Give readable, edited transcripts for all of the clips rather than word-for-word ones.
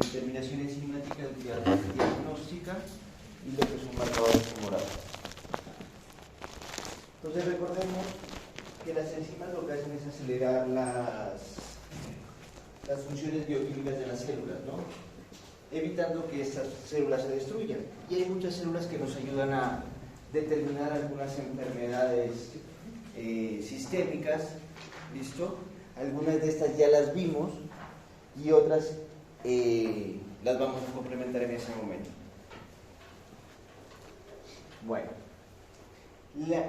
determinación enzimática diagnóstica y lo que son marcadores tumorales. Entonces recordemos que las enzimas lo que hacen es acelerar las funciones bioquímicas de las células, ¿no? Evitando que estas células se destruyan. Y hay muchas células que nos ayudan a determinar algunas enfermedades sistémicas, ¿listo? Algunas de estas ya las vimos y otras las vamos a complementar en ese momento. Bueno,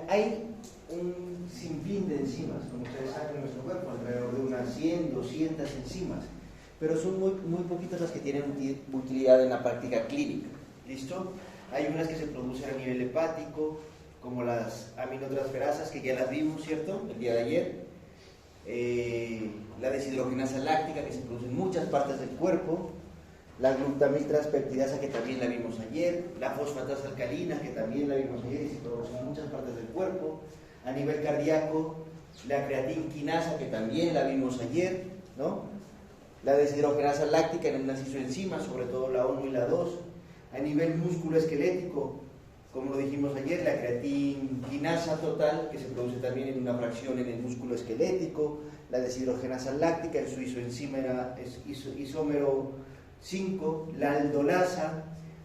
hay un sinfín de enzimas, como ustedes saben, en nuestro cuerpo, alrededor de unas 100, 200 enzimas, pero son muy poquitas las que tienen utilidad en la práctica clínica, ¿listo? Hay unas que se producen a nivel hepático, como las aminotransferasas, que ya las vimos, ¿cierto?, el día de ayer. La deshidrogenasa láctica, que se produce en muchas partes del cuerpo. La glutamiltranseptidasa, que también la vimos ayer. La fosfatasa alcalina, que también la vimos ayer y se produce en muchas partes del cuerpo. A nivel cardíaco, la creatinquinasa, que también la vimos ayer, ¿no? La deshidrogenasa láctica en unas isoenzimas, sobre todo la 1 y la 2. A nivel musculoesquelético, como lo dijimos ayer, la creatinquinasa total, que se produce también en una fracción en el músculo esquelético. La deshidrogenasa láctica, en su isoenzima es isómero 5. La aldolasa,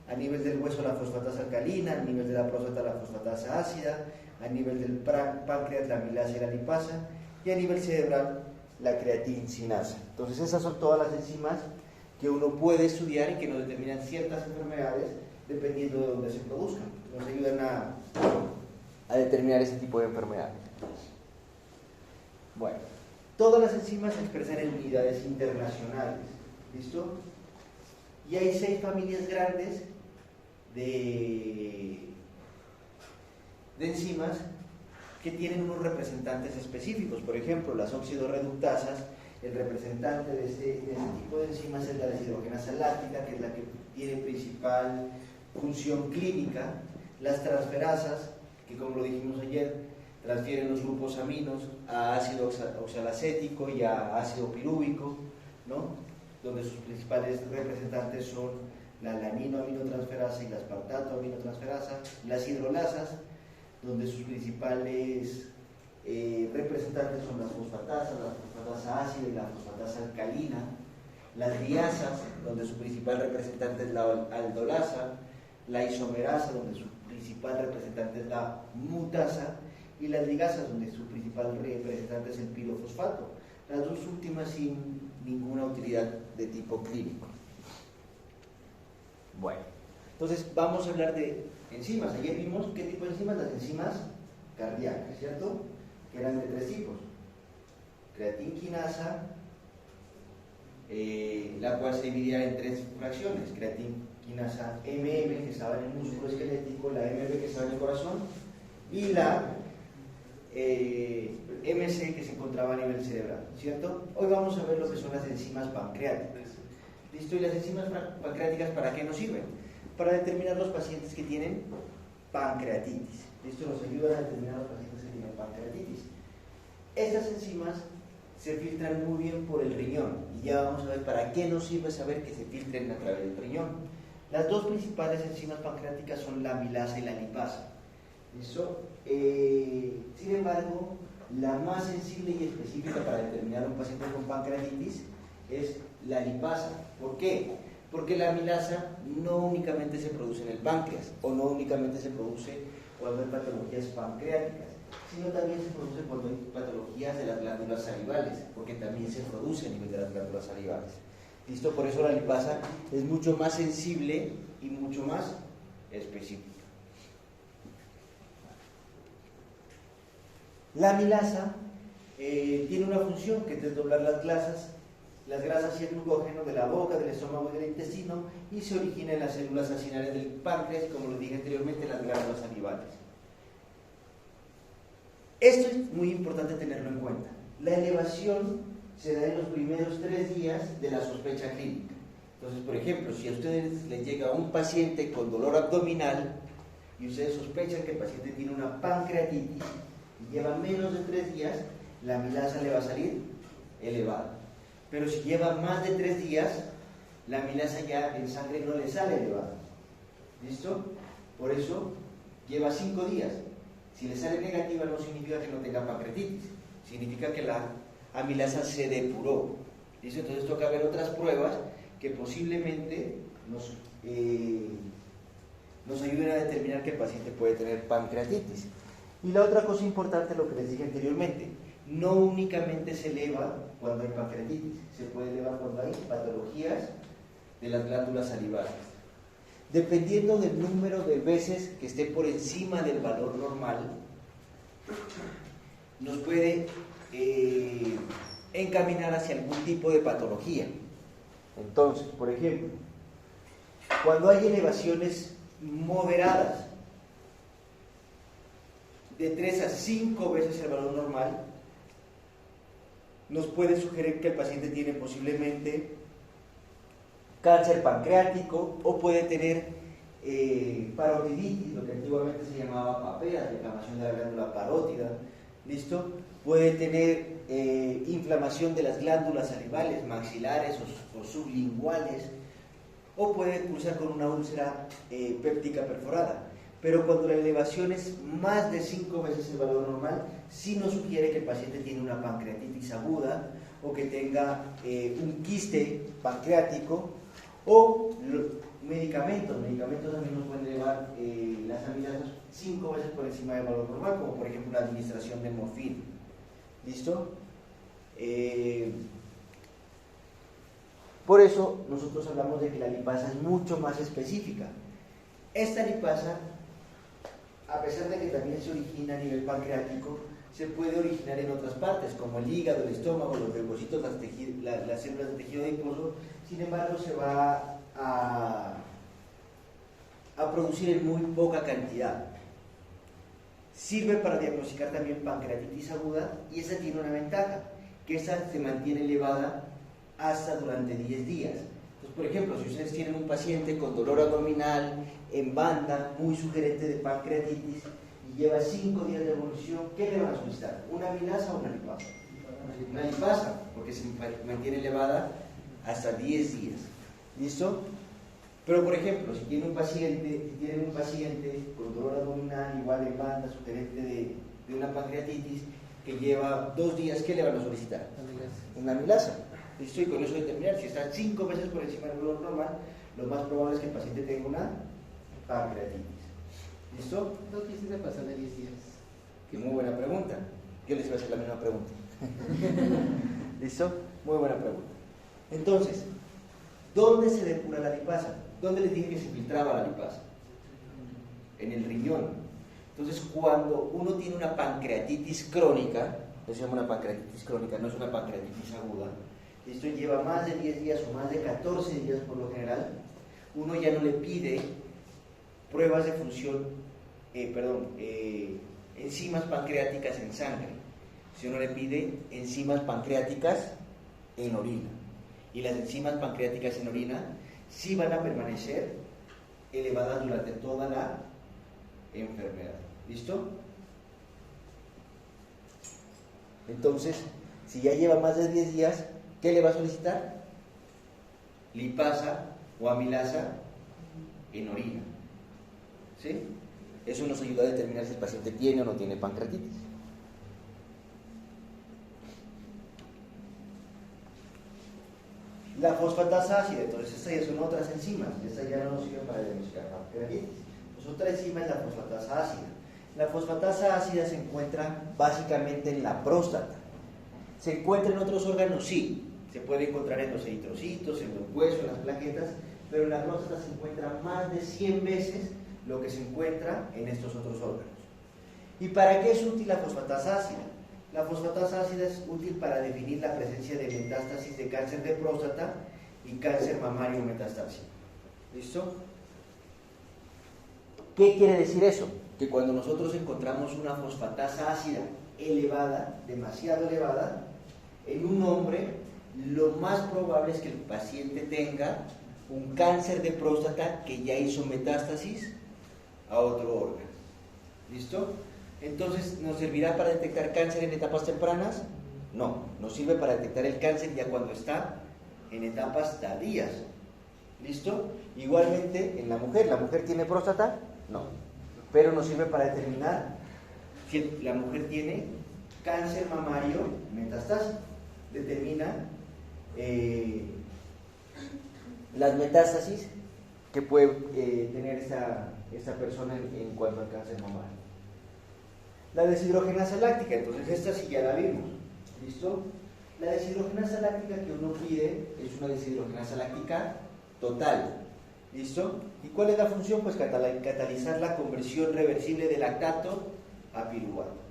a nivel del hueso la fosfatasa alcalina, a nivel de la próstata la fosfatasa ácida, a nivel del páncreas la amilasa y la lipasa, y a nivel cerebral la creatincinasa. Entonces esas son todas las enzimas que uno puede estudiar y que nos determinan ciertas enfermedades dependiendo de dónde se produzcan. Nos ayudan a determinar ese tipo de enfermedades. Bueno, todas las enzimas se expresan en unidades internacionales, ¿listo? Y hay 6 familias grandes de enzimas que tienen unos representantes específicos. Por ejemplo, las oxidorreductasas, el representante de este tipo de enzimas es la deshidrogenasa láctica, que es la que tiene principal función clínica. Las transferasas, que como lo dijimos ayer, transfieren los grupos aminos a ácido oxalacético y a ácido pirúvico, ¿no? Donde sus principales representantes son la alanino-aminotransferasa y la aspartato-aminotransferasa. Las hidrolasas, donde sus principales representantes son las fosfatasas, la fosfatasa ácida y la fosfatasa alcalina. Las diasas, donde su principal representante es la aldolasa. La isomerasa, donde su principal representante es la mutasa. Y las ligasas, donde su principal representante es el pirofosfato. Las dos últimas sin ninguna utilidad de tipo clínico. Bueno, entonces vamos a hablar de enzimas. Ayer vimos qué tipo de enzimas, las enzimas cardíacas, ¿cierto? Que eran de 3 tipos. Creatinquinasa, la cual se dividía en 3 fracciones. Creatinquinasa MM, que estaba en el músculo esquelético, la MB, que estaba en el corazón, y la MC, que se encontraba a nivel cerebral, ¿cierto? Hoy vamos a ver lo que son las enzimas pancreáticas. ¿Listo? ¿Y las enzimas pancreáticas para qué nos sirven? Para determinar los pacientes que tienen pancreatitis. ¿Listo? Nos ayudan a determinar los pacientes que tienen pancreatitis. Estas enzimas se filtran muy bien por el riñón, y ya vamos a ver para qué nos sirve saber que se filtren a través del riñón. Las dos principales enzimas pancreáticas son la amilasa y la lipasa. ¿Listo? Sin embargo, la más sensible y específica para determinar un paciente con pancreatitis es la lipasa. ¿Por qué? Porque la amilasa no únicamente se produce en el páncreas, o no únicamente se produce cuando hay patologías pancreáticas, sino también se produce cuando hay patologías de las glándulas salivales, porque también se produce a nivel de las glándulas salivales. ¿Listo? Por eso la lipasa es mucho más sensible y mucho más específica. La amilasa tiene una función que es desdoblar las grasas y el glucógeno de la boca, del estómago y del intestino, y se origina en las células acinales del páncreas, como les dije anteriormente, en las glándulas salivales. Esto es muy importante tenerlo en cuenta. La elevación se da en los primeros 3 días de la sospecha clínica. Entonces, por ejemplo, si a ustedes les llega un paciente con dolor abdominal y ustedes sospechan que el paciente tiene una pancreatitis y lleva menos de 3 días, la amilasa le va a salir elevada. Pero si lleva más de 3 días, la amilasa ya en sangre no le sale elevada. ¿Listo? Por eso lleva 5 días. Si le sale negativa no significa que no tenga pancreatitis, significa que la amilasa se depuró. ¿Listo? Entonces toca ver otras pruebas que posiblemente nos ayuden a determinar que el paciente puede tener pancreatitis. Y la otra cosa importante, lo que les dije anteriormente, no únicamente se eleva cuando hay pancreatitis, se puede elevar cuando hay patologías de las glándulas salivales. Dependiendo del número de veces que esté por encima del valor normal, nos puede encaminar hacia algún tipo de patología. Entonces, por ejemplo, cuando hay elevaciones moderadas de 3 a 5 veces el valor normal, nos puede sugerir que el paciente tiene posiblemente cáncer pancreático o puede tener parotiditis, lo que antiguamente se llamaba papea, inflamación de la glándula parótida. ¿Listo? Puede tener inflamación de las glándulas salivales, maxilares o sublinguales, o puede cursar con una úlcera péptica perforada. Pero cuando la elevación es más de 5 veces el valor normal, sí nos sugiere que el paciente tiene una pancreatitis aguda o que tenga un quiste pancreático, o medicamentos también nos pueden elevar las amilasas 5 veces por encima del valor normal, como por ejemplo la administración de morfina. ¿Listo? Por eso nosotros hablamos de que la lipasa es mucho más específica. Esta lipasa, a pesar de que también se origina a nivel pancreático, se puede originar en otras partes, como el hígado, el estómago, los leucocitos, las células de tejido adiposo. Sin embargo, se va a producir en muy poca cantidad. Sirve para diagnosticar también pancreatitis aguda, y esa tiene una ventaja, que esa se mantiene elevada hasta durante 10 días. Entonces, por ejemplo, si ustedes tienen un paciente con dolor abdominal en banda, muy sugerente de pancreatitis, y lleva 5 días de evolución, ¿qué le van a solicitar? ¿Una amilasa o una lipasa? Una lipasa, porque se mantiene elevada hasta 10 días. ¿Listo? Pero, por ejemplo, si tienen un paciente con dolor abdominal, igual en banda, sugerente de una pancreatitis, que lleva 2 días, ¿qué le van a solicitar? Una amilasa. ¿Listo? Y con eso determinar si está 5 veces por encima del valor normal, lo más probable es que el paciente tenga una pancreatitis. ¿Listo? ¿No quisiste pasar de 10 días? Muy buena pregunta. Yo les iba a hacer la misma pregunta. ¿Listo? Muy buena pregunta. Entonces, ¿dónde se depura la lipasa? ¿Dónde les dije que se filtraba la lipasa? En el riñón. Entonces, cuando uno tiene una pancreatitis crónica, eso se llama una pancreatitis crónica, no es una pancreatitis aguda, esto lleva más de 10 días o más de 14 días por lo general, uno ya no le pide pruebas de función, enzimas pancreáticas en sangre, si uno le pide enzimas pancreáticas en orina. Y las enzimas pancreáticas en orina sí van a permanecer elevadas durante toda la enfermedad. ¿Listo? Entonces, si ya lleva más de 10 días, ¿qué le va a solicitar? Lipasa o amilasa en orina. ¿Sí? Eso nos ayuda a determinar si el paciente tiene o no tiene pancreatitis. La fosfatasa ácida, entonces estas ya son otras enzimas, estas ya no nos sirven para diagnosticar pancreatitis. Pues otra enzima es la fosfatasa ácida. La fosfatasa ácida se encuentra básicamente en la próstata. ¿Se encuentra en otros órganos? Sí. Se puede encontrar en los eritrocitos, en los huesos, en las plaquetas, pero en la próstata se encuentra más de 100 veces lo que se encuentra en estos otros órganos. ¿Y para qué es útil la fosfatasa ácida? La fosfatasa ácida es útil para definir la presencia de metástasis de cáncer de próstata y cáncer mamario metastásico. ¿Listo? ¿Qué quiere decir eso? Que cuando nosotros encontramos una fosfatasa ácida elevada, demasiado elevada, en un hombre, lo más probable es que el paciente tenga un cáncer de próstata que ya hizo metástasis a otro órgano. ¿Listo? Entonces, ¿nos servirá para detectar cáncer en etapas tempranas? No, nos sirve para detectar el cáncer ya cuando está en etapas tardías. ¿Listo? Igualmente en la mujer tiene próstata, no, pero nos sirve para determinar si la mujer tiene cáncer mamario metastásico. Determina las metástasis que puede tener esta persona en cuanto al cáncer mamario. La deshidrogenasa láctica, entonces esta sí ya la vimos, ¿listo? La deshidrogenasa láctica que uno pide es una deshidrogenasa láctica total, ¿listo? ¿Y cuál es la función? Pues catalizar la conversión reversible de lactato a piruvato.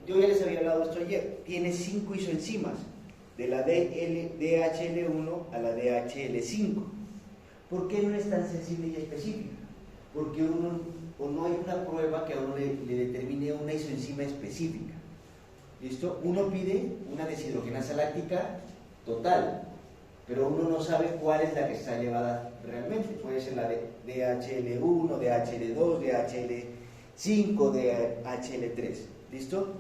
Yo ya les había hablado de esto ayer, tiene 5 isoenzimas, de la DHL1 a la DHL5. ¿Por qué no es tan sensible y específica? Porque no hay una prueba que a uno le determine una isoenzima específica. ¿Listo? Uno pide una deshidrogenasa láctica total, pero uno no sabe cuál es la que está elevada realmente. Puede ser la de DHL1, DHL2, DHL5, DHL3. ¿Listo?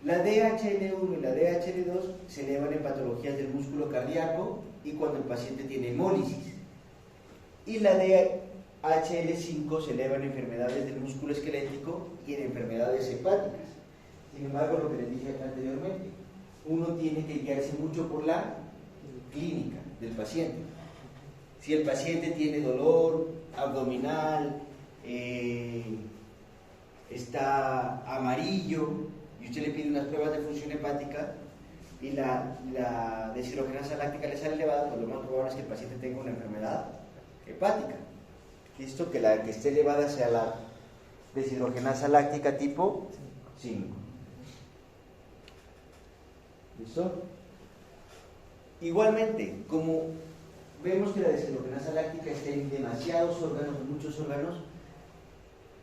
La DHL1 y la DHL2 se elevan en patologías del músculo cardíaco y cuando el paciente tiene hemólisis. Y la DHL5 se eleva en enfermedades del músculo esquelético y en enfermedades hepáticas. Sin embargo, lo que les dije anteriormente, uno tiene que guiarse mucho por la clínica del paciente. Si el paciente tiene dolor abdominal, está amarillo, y usted le pide unas pruebas de función hepática y la deshidrogenasa láctica le sale elevada, pues lo más probable es que el paciente tenga una enfermedad hepática. Listo, que la que esté elevada sea la deshidrogenasa láctica tipo 5. ¿Listo? Igualmente, como vemos que la deshidrogenasa láctica está en demasiados órganos, en muchos órganos,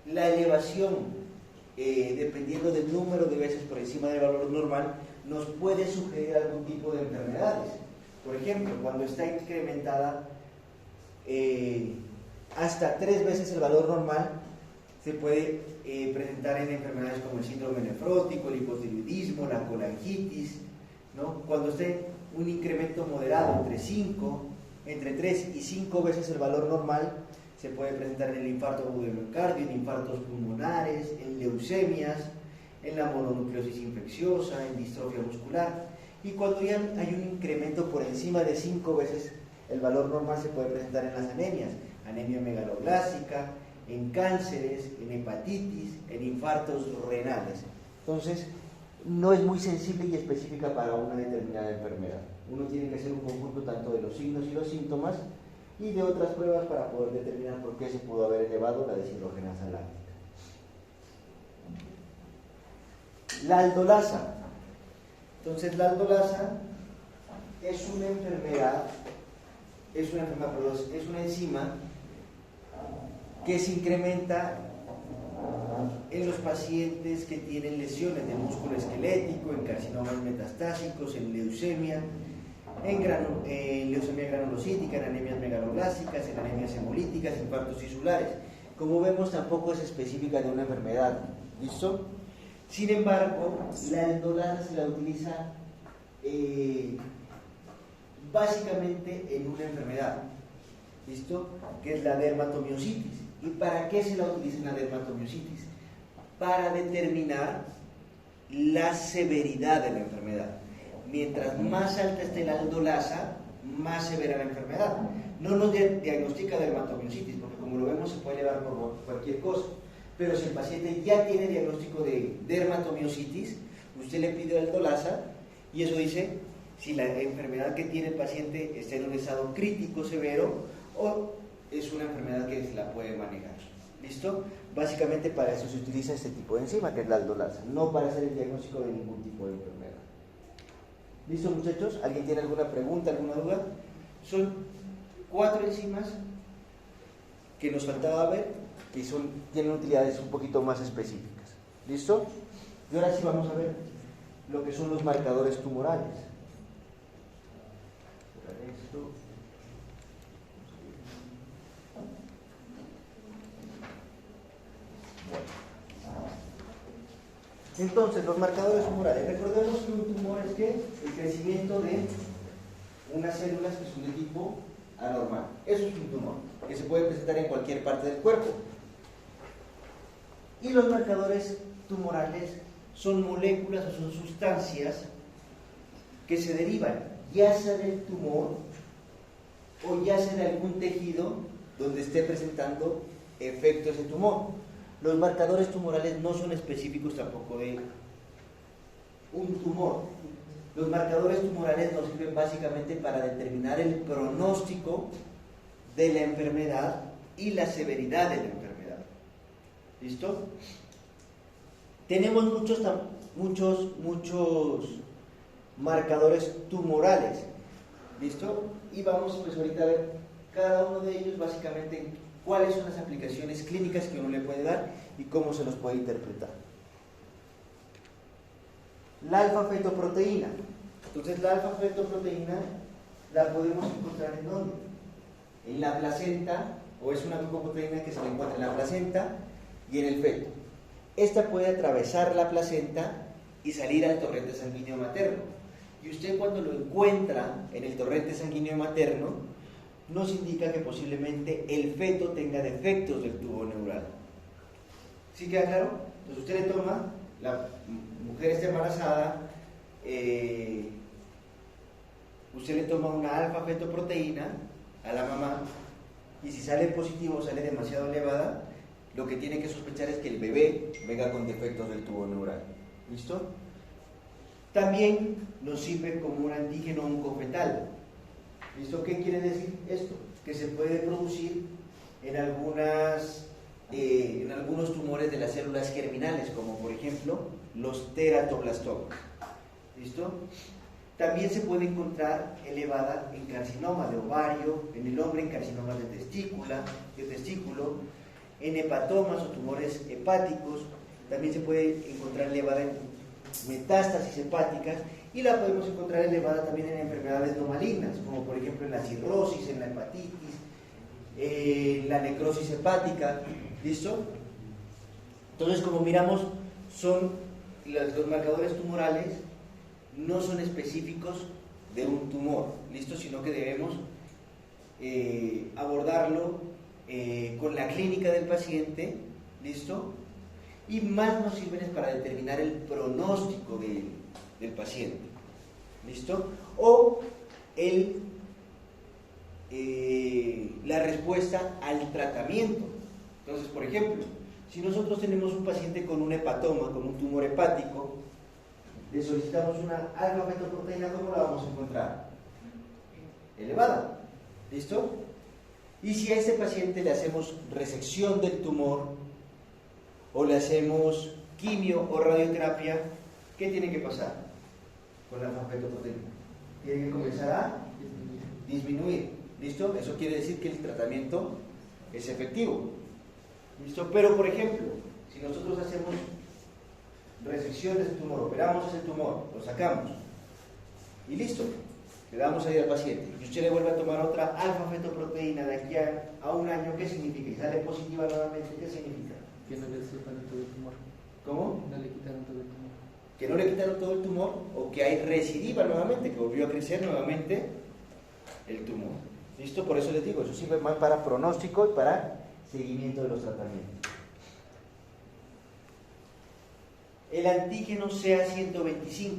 la elevación, dependiendo del número de veces por encima del valor normal, nos puede sugerir algún tipo de enfermedades. Por ejemplo, cuando está incrementada hasta 3 veces el valor normal, se puede presentar en enfermedades como el síndrome nefrótico, el hipotiroidismo, la colangitis, ¿no? Cuando esté un incremento moderado entre 3 y 5 veces el valor normal, se puede presentar en el infarto agudo de miocardio, en infartos pulmonares, en leucemias, en la mononucleosis infecciosa, en distrofia muscular. Y cuando ya hay un incremento por encima de 5 veces el valor normal, se puede presentar en las anemias, anemia megaloblásica, en cánceres, en hepatitis, en infartos renales. Entonces, no es muy sensible y específica para una determinada enfermedad. Uno tiene que hacer un conjunto tanto de los signos y los síntomas y de otras pruebas para poder determinar por qué se pudo haber elevado la deshidrogenasa láctica. La aldolasa. Entonces, la aldolasa es una enzima que se incrementa en los pacientes que tienen lesiones del músculo esquelético, en carcinomas metastásicos, en leucemia, en leucemia granulocítica, en anemias megaloblásticas, en anemias hemolíticas, infartos tisulares. Como vemos, tampoco es específica de una enfermedad. ¿Listo? Sin embargo, la aldolasa se la utiliza básicamente en una enfermedad, ¿listo? Que es la dermatomiositis. ¿Y para qué se la utiliza en la dermatomiositis? Para determinar la severidad de la enfermedad. Mientras más alta esté la aldolasa, más severa la enfermedad. No nos diagnostica dermatomiositis, porque como lo vemos se puede elevar por cualquier cosa. Pero si el paciente ya tiene diagnóstico de dermatomiositis, usted le pide aldolasa y eso dice si la enfermedad que tiene el paciente está en un estado crítico severo o es una enfermedad que se la puede manejar. ¿Listo? Básicamente para eso se utiliza este tipo de enzima, que es la aldolasa, no para hacer el diagnóstico de ningún tipo de enfermedad. ¿Listo, muchachos? ¿Alguien tiene alguna pregunta, alguna duda? Son 4 enzimas que nos faltaba ver, que tienen utilidades un poquito más específicas. ¿Listo? Y ahora sí vamos a ver lo que son los marcadores tumorales. Esto. Entonces, los marcadores tumorales. Recordemos que un tumor es que el crecimiento de unas células que son de tipo anormal. Eso es un tumor, que se puede presentar en cualquier parte del cuerpo. Y los marcadores tumorales son moléculas o son sustancias que se derivan ya sea del tumor o ya sea de algún tejido donde esté presentando efectos de tumor. Los marcadores tumorales no son específicos tampoco de un tumor. Los marcadores tumorales nos sirven básicamente para determinar el pronóstico de la enfermedad y la severidad de la enfermedad. ¿Listo? Tenemos muchos marcadores tumorales. ¿Listo? Y vamos pues ahorita a ver cada uno de ellos básicamente cuáles son las aplicaciones clínicas que uno le puede dar y cómo se los puede interpretar. La alfa-fetoproteína. Entonces la alfa-fetoproteína la podemos encontrar ¿en dónde? En la placenta, o es una glucoproteína que se encuentra en la placenta y en el feto. Esta puede atravesar la placenta y salir al torrente sanguíneo materno. Y usted cuando lo encuentra en el torrente sanguíneo materno, nos indica que posiblemente el feto tenga defectos del tubo neural. ¿Sí queda claro? Entonces usted le toma, la mujer está embarazada, usted le toma una alfa-fetoproteína a la mamá, y si sale positivo, sale demasiado elevada, lo que tiene que sospechar es que el bebé venga con defectos del tubo neural. ¿Listo? También nos sirve como un antígeno oncofetal. ¿Listo? ¿Qué quiere decir esto? Que se puede producir en algunos tumores de las células germinales, como por ejemplo los teratoblastomas. ¿Listo? También se puede encontrar elevada en carcinoma de ovario, en el hombre en carcinomas de testículo, en hepatomas o tumores hepáticos. También se puede encontrar elevada en metástasis hepáticas, y la podemos encontrar elevada también en enfermedades no malignas, como por ejemplo en la cirrosis, en la hepatitis, la necrosis hepática. ¿Listo? Entonces, como miramos, los marcadores tumorales no son específicos de un tumor, ¿listo? Sino que debemos abordarlo con la clínica del paciente, ¿listo? Y más nos sirven es para determinar el pronóstico del paciente, ¿listo? O la respuesta al tratamiento. Entonces, por ejemplo, si nosotros tenemos un paciente con un hepatoma, con un tumor hepático, le solicitamos una alfa-fetoproteína, ¿cómo la vamos a encontrar? Elevada, ¿listo? Y si a este paciente le hacemos resección del tumor, o le hacemos quimio o radioterapia, ¿qué tiene que pasar con la alfa-fetoproteína? Tiene que comenzar a disminuir, ¿listo? Eso quiere decir que el tratamiento es efectivo, ¿listo? Pero, por ejemplo, si nosotros hacemos resección de ese tumor, operamos ese tumor, lo sacamos, y listo, le damos ahí al paciente, y usted le vuelve a tomar otra alfa-fetoproteína de aquí a un año, ¿qué significa? Y sale positiva nuevamente, ¿qué significa? Que no le quitaron todo el tumor. ¿Cómo? No le quitaron todo el tumor. Que no le quitaron todo el tumor, o que hay recidiva nuevamente, que volvió a crecer nuevamente el tumor. ¿Listo? Por eso les digo, eso sirve más para pronóstico y para seguimiento de los tratamientos. El antígeno CA125.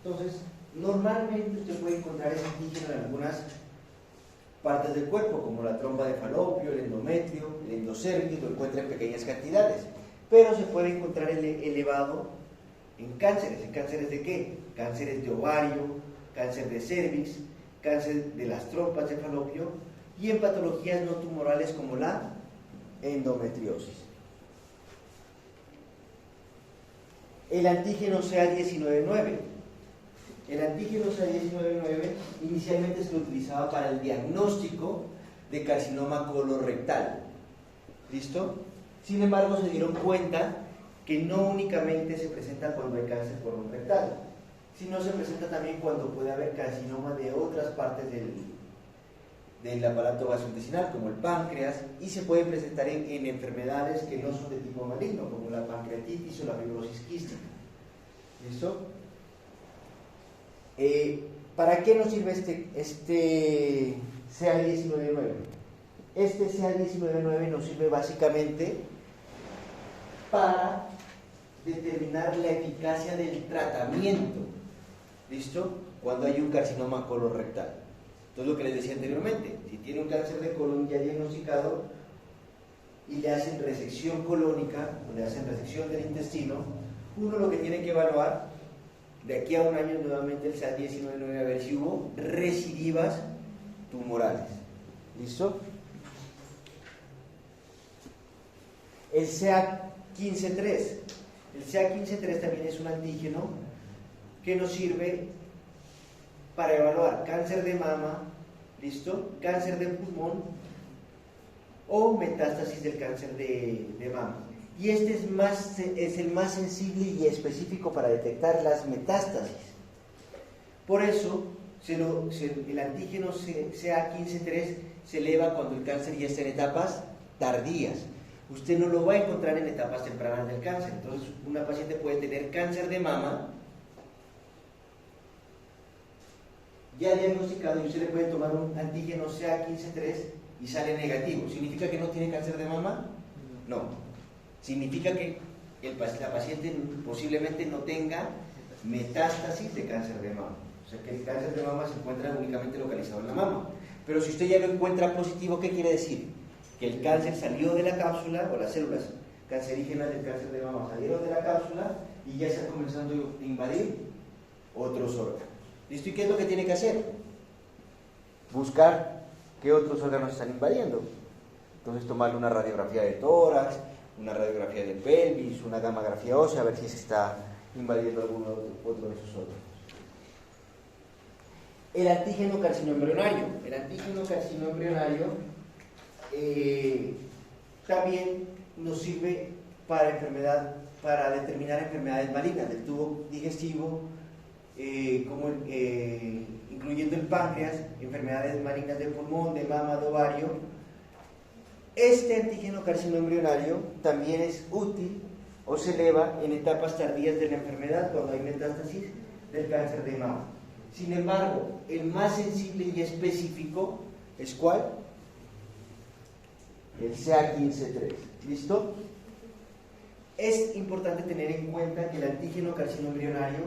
Entonces, normalmente usted puede encontrar ese antígeno en algunas partes del cuerpo, como la trompa de Falopio, el endometrio, el endocérvix, lo encuentra en pequeñas cantidades, pero se puede encontrar elevado en cánceres. ¿En cánceres de qué? Cánceres de ovario, cáncer de cérvix, cáncer de las trompas de Falopio, y en patologías no tumorales como la endometriosis. El antígeno CA19-9. El antígeno CA19-9 inicialmente se utilizaba para el diagnóstico de carcinoma colorectal. ¿Listo? Sin embargo, se dieron cuenta que no únicamente se presenta cuando hay cáncer colorectal, sino se presenta también cuando puede haber carcinoma de otras partes del aparato gastrointestinal, como el páncreas, y se puede presentar en enfermedades que no son de tipo maligno, como la pancreatitis o la fibrosis quística. ¿Listo? ¿Para qué nos sirve este CA19-9. Este CA19-9 nos sirve básicamente para determinar la eficacia del tratamiento, ¿listo? Cuando hay un carcinoma colorectal. Entonces, lo que les decía anteriormente, si tiene un cáncer de colon ya diagnosticado y le hacen resección colónica, o le hacen resección del intestino, uno lo que tiene que evaluar de aquí a un año nuevamente el CA19-9 a ver si hubo recidivas tumorales. ¿Listo? El CA15-3. El CA15-3 también es un antígeno que nos sirve para evaluar cáncer de mama, ¿listo? Cáncer de pulmón o metástasis del cáncer de mama. Y este es el más sensible y específico para detectar las metástasis. Por eso, el antígeno CA15-3 se eleva cuando el cáncer ya está en etapas tardías. Usted no lo va a encontrar en etapas tempranas del cáncer. Entonces, una paciente puede tener cáncer de mama ya diagnosticado y usted le puede tomar un antígeno CA15-3 y sale negativo. ¿Significa que no tiene cáncer de mama? No. Significa que la paciente posiblemente no tenga metástasis de cáncer de mama. O sea, que el cáncer de mama se encuentra únicamente localizado en la mama. Pero si usted ya lo encuentra positivo, ¿qué quiere decir? Que el cáncer salió de la cápsula, o las células cancerígenas del cáncer de mama salieron de la cápsula y ya están comenzando a invadir otros órganos. ¿Listo? ¿Y qué es lo que tiene que hacer? Buscar qué otros órganos están invadiendo. Entonces tomarle una radiografía de tórax, una radiografía de pelvis, una gamografía ósea, a ver si se está invadiendo alguno otro de esos órganos. El antígeno carcinoembrionario. El antígeno carcinoembrionario también nos sirve para determinar enfermedades malignas del tubo digestivo, incluyendo el páncreas, enfermedades malignas del pulmón, de mama, de ovario. Este antígeno carcinoembrionario también es útil o se eleva en etapas tardías de la enfermedad cuando hay metástasis del cáncer de mama. Sin embargo, el más sensible y específico es ¿cuál? El CA15-3. ¿Listo? Es importante tener en cuenta que el antígeno carcinoembrionario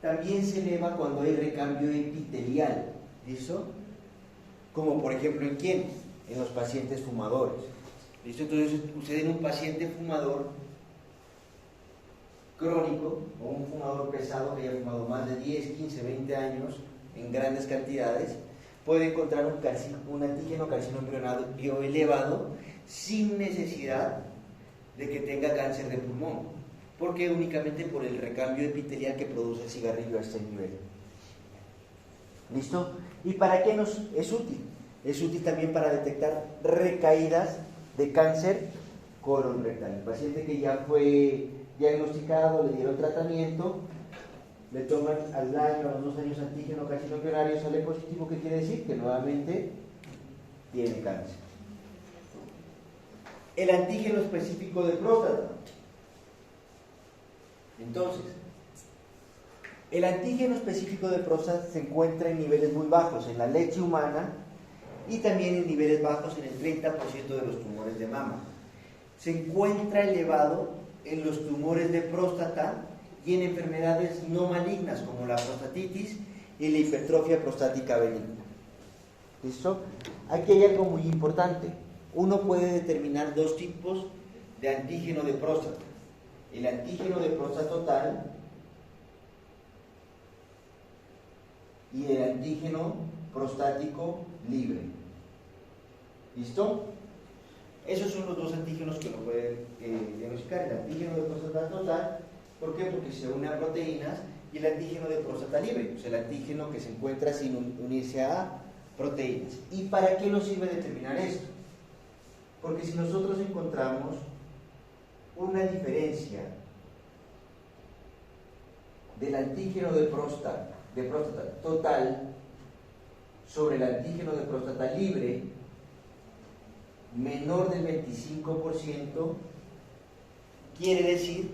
también se eleva cuando hay recambio epitelial. ¿Listo? Como por ejemplo, ¿en quién? En los pacientes fumadores. ¿Listo? Entonces, usted en un paciente fumador crónico o un fumador pesado que haya fumado más de 10, 15, 20 años en grandes cantidades, puede encontrar un antígeno carcinoembrionario elevado sin necesidad de que tenga cáncer de pulmón, porque únicamente por el recambio epitelial que produce el cigarrillo a este nivel. ¿Listo? ¿Y para qué nos es útil? Es útil también para detectar recaídas de cáncer colorectal. El paciente que ya fue diagnosticado, le dieron tratamiento, le toman al año, a los 2 años antígeno carcinoembrionario, sale positivo. ¿Qué quiere decir? Que nuevamente tiene cáncer. El antígeno específico de próstata. Entonces, el antígeno específico de próstata se encuentra en niveles muy bajos en la leche humana y también en niveles bajos en el 30% de los tumores de mama. Se encuentra elevado en los tumores de próstata y en enfermedades no malignas como la prostatitis y la hipertrofia prostática benigna. ¿Listo? Aquí hay algo muy importante. Uno puede determinar 2 tipos de antígeno de próstata. El antígeno de próstata total y el antígeno prostático libre. ¿Listo? Esos son los 2 antígenos que uno puede diagnosticar. El antígeno de próstata total, ¿por qué? Porque se une a proteínas, y el antígeno de próstata libre, o sea, el antígeno que se encuentra sin unirse a proteínas. ¿Y para qué nos sirve determinar esto? Porque si nosotros encontramos una diferencia del antígeno de próstata total sobre el antígeno de próstata libre menor del 25%, quiere decir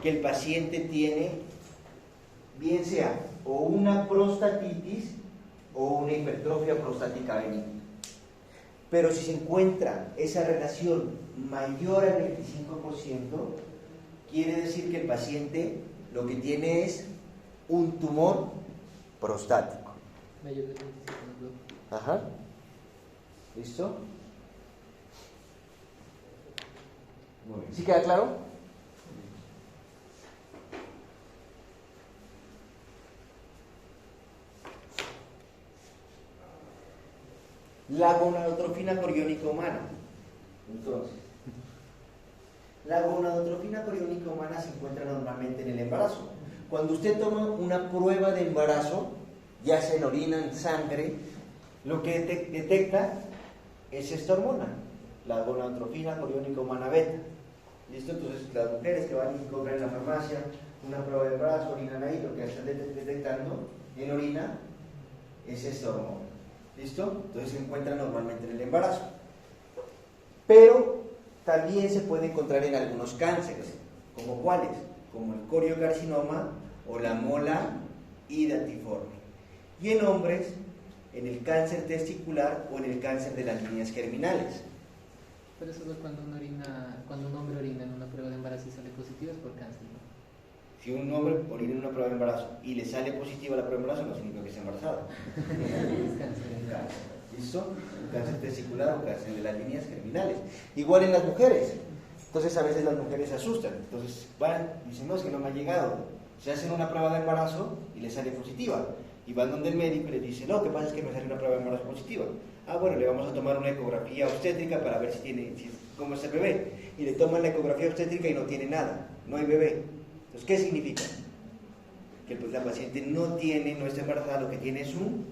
que el paciente tiene, bien sea o una prostatitis o una hipertrofia prostática benigna. Pero si se encuentra esa relación mayor al 25%, quiere decir que el paciente lo que tiene es un tumor prostático. Mayor de 27, ¿no? Ajá. ¿Listo? Muy bien. ¿Sí queda claro? La gonadotrofina coriónica humana. Entonces, la gonadotrofina coriónica humana se encuentra normalmente en el embarazo. Cuando usted toma una prueba de embarazo, ya sea en orina, en sangre, lo que detecta es esta hormona, la gonadotrofina coriónica humana beta. ¿Listo? Entonces, las mujeres que van y compran en la farmacia una prueba de embarazo, orinan ahí, lo que están detectando en orina es esta hormona. ¿Listo? Entonces se encuentra normalmente en el embarazo. Pero también se puede encontrar en algunos cánceres, ¿como cuáles? Como el coriocarcinoma o la mola hidatiforme. Y en hombres, en el cáncer testicular o en el cáncer de las líneas germinales. Pero eso es cuando un hombre orina en una prueba de embarazo y sale positivo es por cáncer, ¿no? Si un hombre orina en una prueba de embarazo y le sale positiva la prueba de embarazo, no significa que esté embarazada. Es cáncer. ¿Listo? Un cáncer testicular o cáncer de las líneas germinales. Igual en las mujeres. Entonces a veces las mujeres se asustan. Entonces van y dicen, no, es que no me ha llegado. Se hacen una prueba de embarazo y le sale positiva. Y van donde el médico y le dice, no, lo que pasa es que me sale una prueba de embarazo positiva. Ah, bueno, le vamos a tomar una ecografía obstétrica para ver cómo es el bebé. Y le toman la ecografía obstétrica y no tiene nada, no hay bebé. Entonces, ¿qué significa? Que pues, la paciente no está embarazada, lo que tiene es un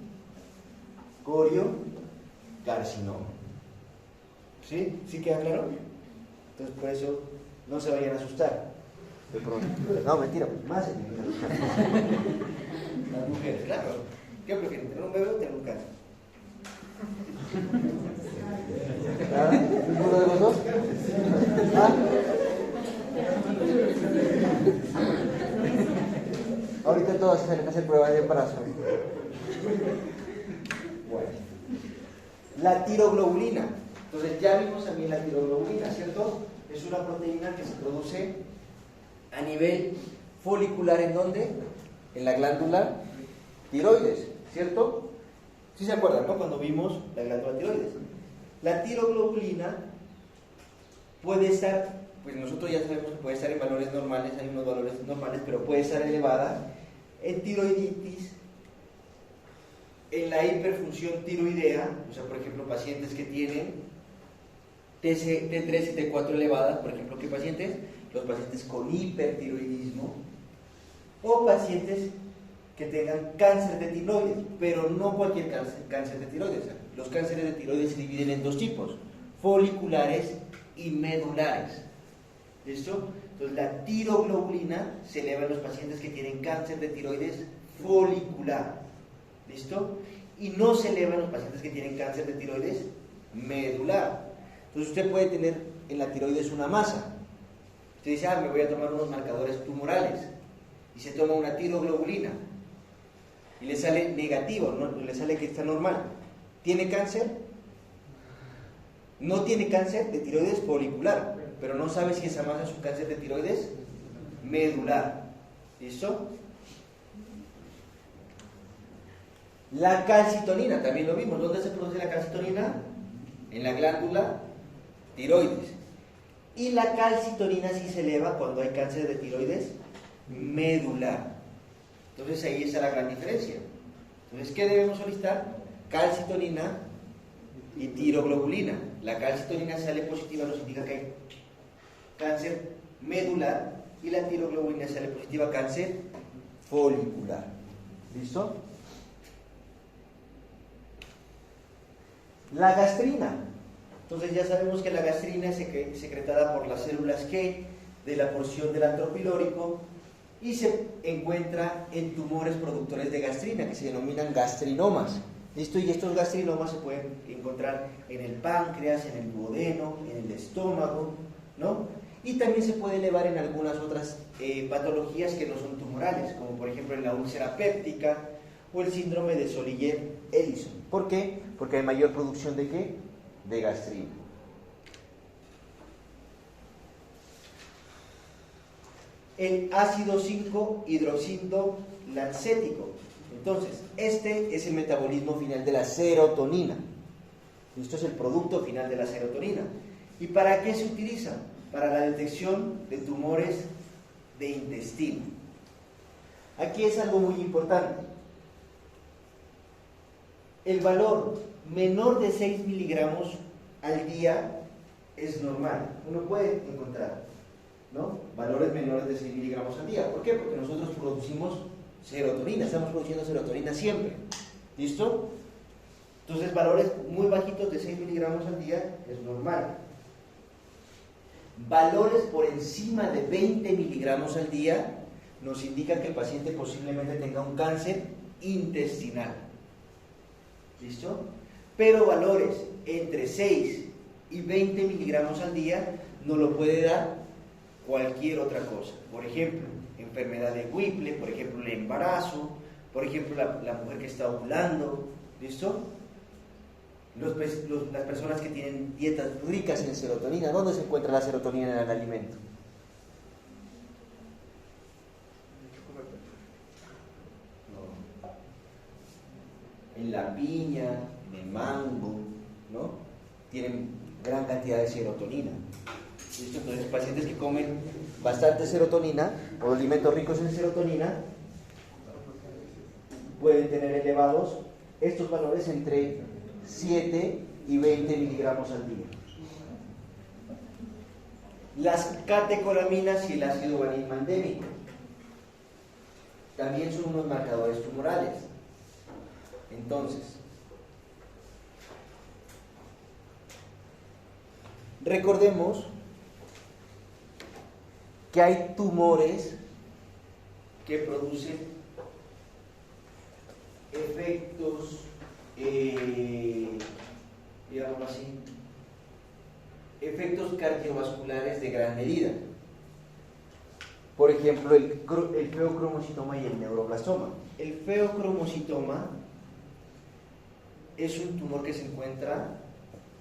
coriocarcinoma. ¿Sí? ¿Sí queda claro? Entonces, por eso no se vayan a asustar. De pronto. No, mentira, pues más se tienen que asustar. Las mujeres, claro. ¿Qué prefieren? ¿Tener un bebé o tener un cáncer? ¿Ah? ¿Ninguno de los dos? ¿Ah? Ahorita todos se tienen que hacer pruebas de embarazo. Bueno. La tiroglobulina. Entonces ya vimos también la tiroglobulina, ¿cierto? Es una proteína que se produce a nivel folicular, ¿en dónde? En la glándula tiroides, ¿cierto? ¿Sí se acuerdan, no? Cuando vimos la glándula tiroides. La tiroglobulina puede estar, pues nosotros ya sabemos que puede estar en valores normales, hay unos valores normales, pero puede estar elevada en tiroiditis, en la hiperfunción tiroidea, o sea, por ejemplo, pacientes que tienen T3 y T4 elevadas, por ejemplo, ¿qué pacientes? Los pacientes con hipertiroidismo, o pacientes que tengan cáncer de tiroides, pero no cualquier cáncer de tiroides. Los cánceres de tiroides se dividen en dos tipos, foliculares y medulares. ¿Listo? Entonces la tiroglobulina se eleva en los pacientes que tienen cáncer de tiroides folicular. ¿Listo? Y no se eleva en los pacientes que tienen cáncer de tiroides medular. Entonces usted puede tener en la tiroides una masa. Usted dice, me voy a tomar unos marcadores tumorales. Y se toma una tiroglobulina. Y le sale negativo, ¿no? Le sale que está normal. ¿Tiene cáncer? No tiene cáncer de tiroides folicular, pero no sabe si esa masa es un cáncer de tiroides medular. ¿Listo? La calcitonina, también lo vimos. ¿Dónde se produce la calcitonina? En la glándula tiroides. Y la calcitonina sí se eleva cuando hay cáncer de tiroides medular. Entonces ahí está la gran diferencia. Entonces, ¿qué debemos solicitar? Calcitonina y tiroglobulina. La calcitonina sale positiva, nos indica que hay cáncer medular, y la tiroglobulina sale positiva, cáncer folicular. ¿Listo? La gastrina. Entonces ya sabemos que la gastrina es secretada por las células G de la porción del antro pilórico y se encuentra en tumores productores de gastrina que se denominan gastrinomas. ¿Listo? Y estos gastrinomas se pueden encontrar en el páncreas, en el duodeno, en el estómago, ¿no? Y también se puede elevar en algunas otras patologías que no son tumorales, como por ejemplo en la úlcera péptica o el síndrome de Solier-Ellison. ¿Por qué? Porque hay mayor producción ¿de qué? De gastrina. El ácido 5-hidroxindolancético. Entonces, este es el metabolismo final de la serotonina. Esto es el producto final de la serotonina. ¿Y para qué se utiliza? Para la detección de tumores de intestino. Aquí es algo muy importante. El valor menor de 6 miligramos al día es normal. Uno puede encontrar, ¿no?, valores menores de 6 miligramos al día. ¿Por qué? Porque nosotros producimos serotonina, estamos produciendo serotonina siempre. ¿Listo? Entonces, valores muy bajitos de 6 miligramos al día es normal. Valores por encima de 20 miligramos al día nos indican que el paciente posiblemente tenga un cáncer intestinal. ¿Listo? Pero valores entre 6 y 20 miligramos al día no lo puede dar cualquier otra cosa. Por ejemplo, enfermedad de Whipple, por ejemplo, el embarazo, por ejemplo, la mujer que está ovulando. ¿Listo? Las personas que tienen dietas ricas en serotonina. ¿Dónde se encuentra la serotonina en el alimento? En la piña, en el mango, ¿no? Tienen gran cantidad de serotonina. ¿Listo? Entonces, pacientes que comen bastante serotonina o alimentos ricos en serotonina pueden tener elevados estos valores entre 7 y 20 miligramos al día. Las catecolaminas y el ácido valinmandémico también son unos marcadores tumorales. Entonces, recordemos que hay tumores que producen efectos, digamos así, efectos cardiovasculares de gran medida. Por ejemplo, el feocromocitoma y el neuroblastoma. El feocromocitoma es un tumor que se encuentra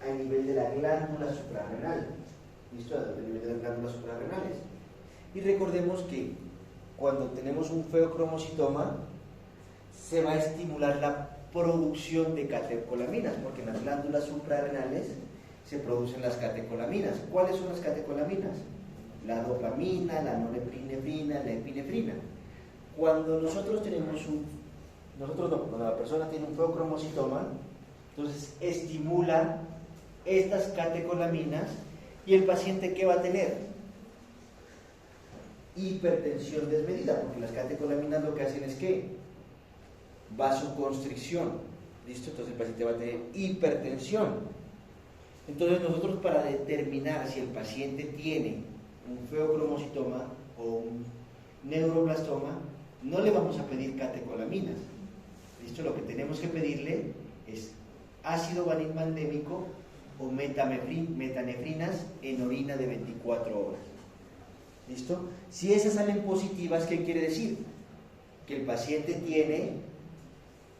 a nivel de la glándula suprarrenal. ¿Listo? A nivel de las glándulas suprarrenales. Y recordemos que cuando tenemos un feocromocitoma se va a estimular la producción de catecolaminas, porque en las glándulas suprarrenales se producen las catecolaminas. ¿Cuáles son las catecolaminas? La dopamina, la norepinefrina, la epinefrina. Cuando cuando la persona tiene un feocromocitoma, entonces estimula estas catecolaminas y el paciente, ¿qué va a tener? Hipertensión desmedida, porque las catecolaminas lo que hacen es ¿qué? Vasoconstricción. ¿Listo? Entonces el paciente va a tener hipertensión. Entonces nosotros, para determinar si el paciente tiene un feocromocitoma o un neuroblastoma, no le vamos a pedir catecolaminas. ¿Listo? Lo que tenemos que pedirle es ácido valinmandémico o metanefrinas en orina de 24 horas. ¿Listo? Si esas salen positivas, ¿qué quiere decir? Que el paciente tiene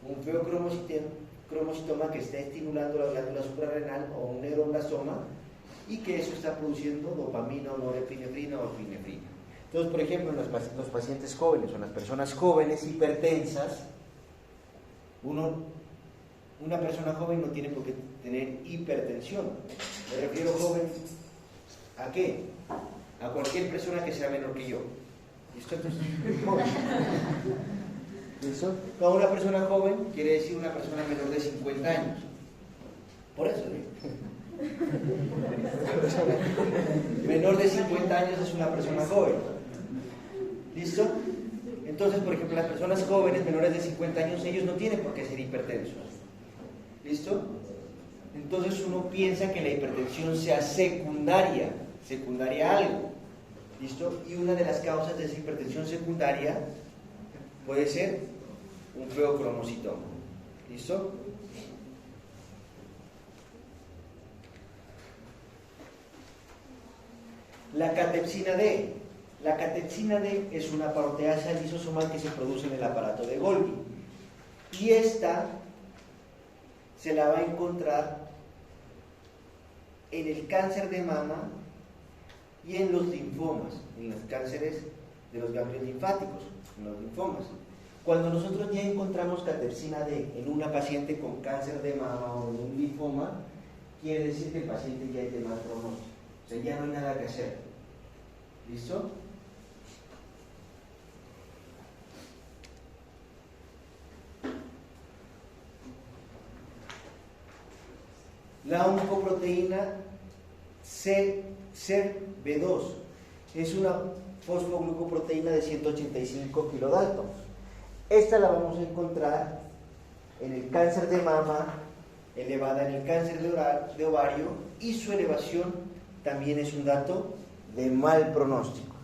un feocromocitoma que está estimulando la glándula suprarrenal o un neuroblastoma y que eso está produciendo dopamina o norepinefrina o epinefrina. Entonces, por ejemplo, los pacientes jóvenes o las personas jóvenes hipertensas, una persona joven no tiene por qué tener hipertensión. Me refiero joven ¿a qué? A cualquier persona que sea menor que yo. ¿Listo? ¿Listo? No, una persona joven quiere decir una persona menor de 50 años. Por eso, menor de 50 años es una persona joven. ¿Listo? Entonces, por ejemplo, las personas jóvenes menores de 50 años, ellos no tienen por qué ser hipertensos. ¿Listo? Entonces uno piensa que la hipertensión sea secundaria a algo. ¿Listo? Y una de las causas de esa hipertensión secundaria puede ser un feocromocitoma. ¿Listo? La catepsina D. La catepsina D es una proteasa lisosomal que se produce en el aparato de Golgi. Y esta se la va a encontrar en el cáncer de mama y en los linfomas, en los cánceres de los ganglios linfáticos, en los linfomas. Cuando nosotros ya encontramos caterpsina D en una paciente con cáncer de mama o en un linfoma, quiere decir que el paciente ya es de mal pronóstico. O sea, ya no hay nada que hacer. ¿Listo? La oncoproteína SERB2 es una fosfoglucoproteína de 185 kilodaltons. Esta la vamos a encontrar en el cáncer de mama, elevada en el cáncer de ovario, y su elevación también es un dato de mal pronóstico.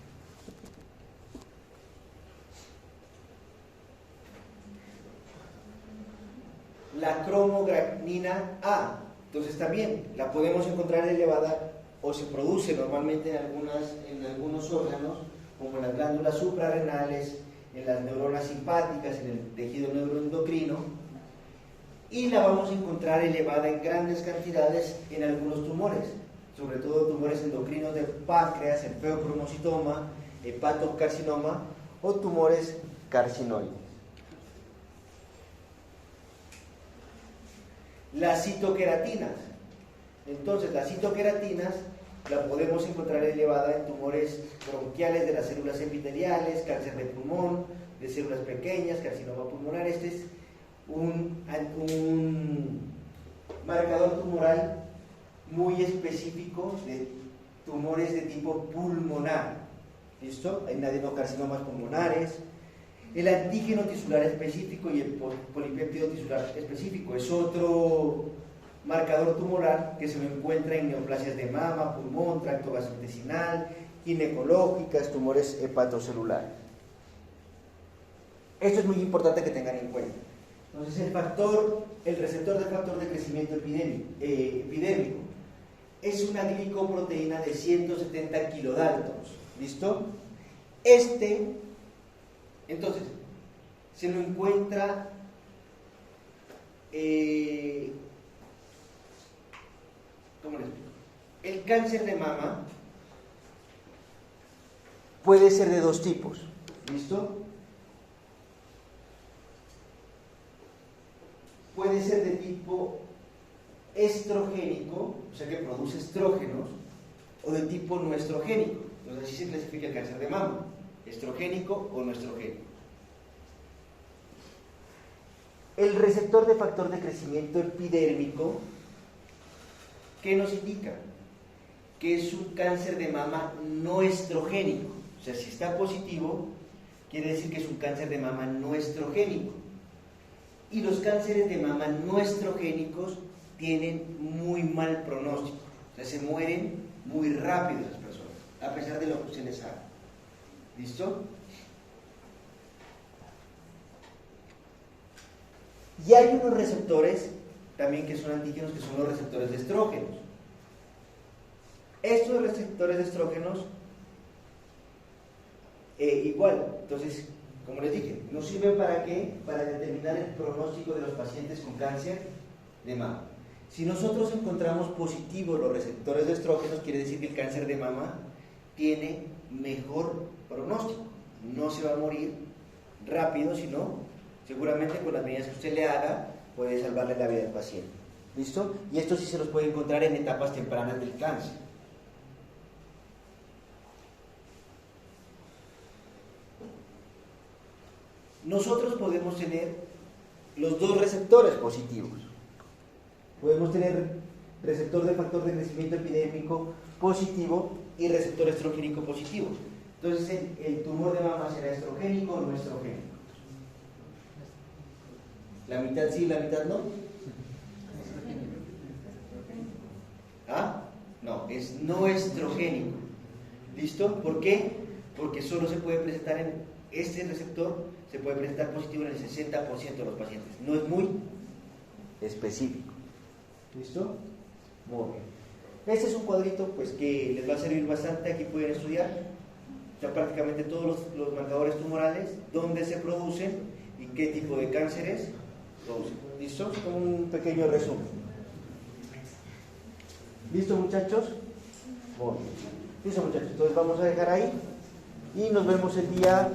La cromograninina A, entonces también la podemos encontrar elevada o se produce normalmente en algunos órganos, como en las glándulas suprarrenales, en las neuronas simpáticas, en el tejido neuroendocrino, y la vamos a encontrar elevada en grandes cantidades en algunos tumores, sobre todo tumores endocrinos del páncreas, el feocromocitoma, hepatocarcinoma o tumores carcinoides. Las citoqueratinas. Entonces, las citoqueratinas la podemos encontrar elevada en tumores bronquiales de las células epiteliales, cáncer de pulmón, de células pequeñas, carcinoma pulmonar. Este es un marcador tumoral muy específico de tumores de tipo pulmonar. ¿Listo? Hay adenocarcinomas pulmonares. El antígeno tisular específico y el polipéptido tisular específico es otro marcador tumoral que se encuentra en neoplasias de mama, pulmón, tracto gastrointestinal, ginecológicas, tumores hepatocelulares. Esto es muy importante que tengan en cuenta. Entonces, el receptor del factor de crecimiento epidérmico es una glicoproteína de 170 kilodaltons. ¿Listo? Entonces, se lo encuentra ¿cómo les explico? El cáncer de mama puede ser de dos tipos. ¿Listo? Puede ser de tipo estrogénico, o sea que produce estrógenos, o de tipo no estrogénico. Entonces así se clasifica el cáncer de mama: estrogénico o no estrogénico. El receptor de factor de crecimiento epidérmico, ¿qué nos indica? Que es un cáncer de mama no estrogénico. O sea, si está positivo, quiere decir que es un cáncer de mama no estrogénico. Y los cánceres de mama no estrogénicos tienen muy mal pronóstico. O sea, se mueren muy rápido esas personas, a pesar de lo que se les haga. ¿Listo? Y hay unos receptores también que son antígenos, que son los receptores de estrógenos. Estos receptores de estrógenos, igual, entonces, como les dije, nos sirven ¿para qué? Para determinar el pronóstico de los pacientes con cáncer de mama. Si nosotros encontramos positivos los receptores de estrógenos, quiere decir que el cáncer de mama tiene mejor pronóstico. No se va a morir rápido, sino seguramente con las medidas que usted le haga puede salvarle la vida al paciente. ¿Listo? Y esto sí se los puede encontrar en etapas tempranas del cáncer. Nosotros podemos tener los dos receptores positivos. Podemos tener receptor de factor de crecimiento epidérmico positivo y receptor estrogénico positivo. Entonces, el tumor de mama será estrogénico o no estrogénico. La mitad sí, la mitad no. ¿Ah? No, es no estrogénico. ¿Listo? ¿Por qué? Porque solo se puede presentar en este receptor, se puede presentar positivo en el 60% de los pacientes. No es muy específico. ¿Listo? Muy bien. Este es un cuadrito pues que les va a servir bastante. Aquí pueden estudiar ya prácticamente todos los marcadores tumorales, dónde se producen y qué tipo de cánceres ¿Listo? Como un pequeño resumen. ¿Listo, muchachos? Muy bien. Listo, muchachos. Entonces vamos a dejar ahí y nos vemos el día